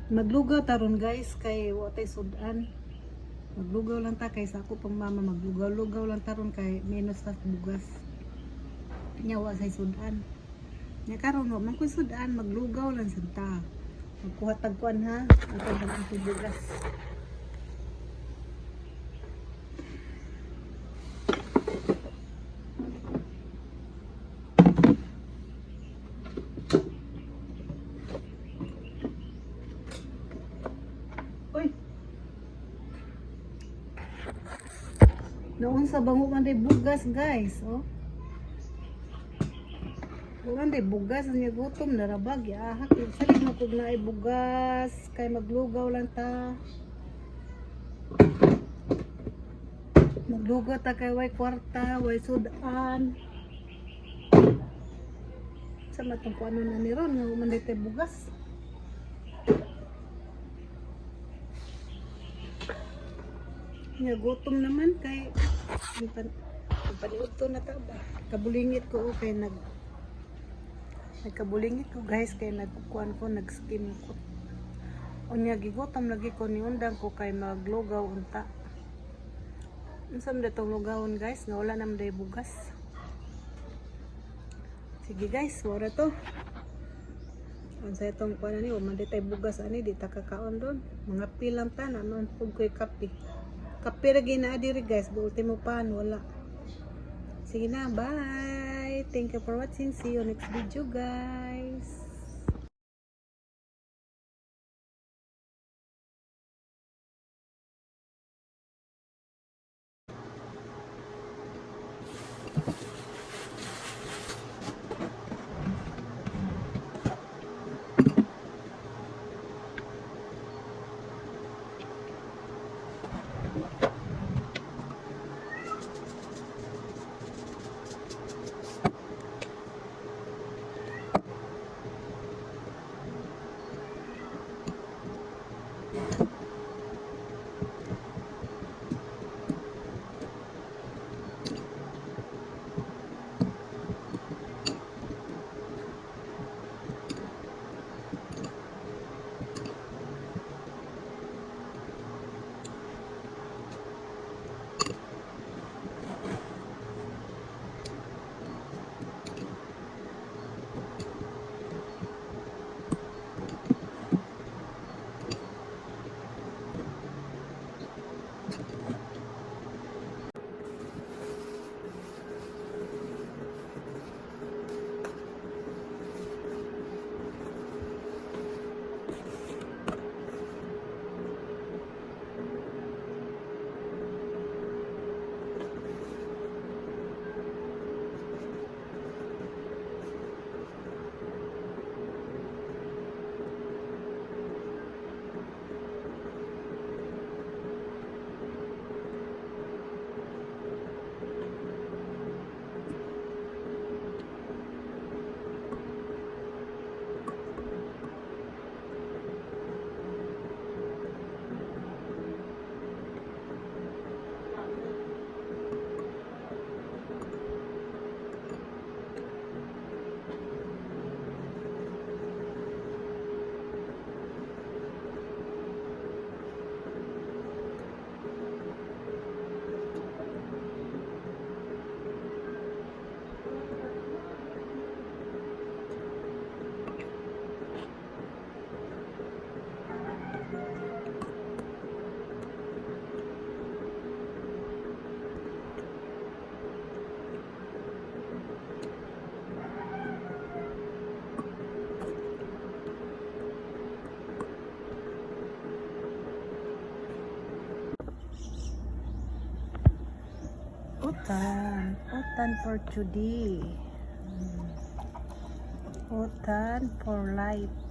Maglugaw taron guys kay watay sudan. Maglugaw lang ta kay sa ako pang mama maglugaw-lugaw lang taron kay menos ta bugas. Nyawa say sudan. Nya karon wa man ko sudan maglugaw lang santa. Magkuha tagkuan ha. Ato ang bugas. Noon sa bango man day bugas guys, oh. Noon day bugas niya gutom narabag ya. Salit mo kog naay bugas kay maglugaw lang ta. Maglugaw ta kay way kwarta, way sudan. Sa matong kuno na ni ron nga man day tay bugas. Nga gutom naman kay paniud to na ta ba kabulingit ko kay nagkabulingit ko guys kay nagkukuan ko nag-skim ko unya gigutom lagi ko ni undang ko kay maglugaw unta unsam datong lugawon guys nga wala nam day bugas. Sige guys wala to unsa itong kuan ni man day tay bugas ani di ta kakaon don mga pilang ta naman pug koy kape. Kape lagi na diri guys, do ultimo pan wala. Sige na, bye. Thank you for watching. See you next video guys. Utan for today. Utan for life.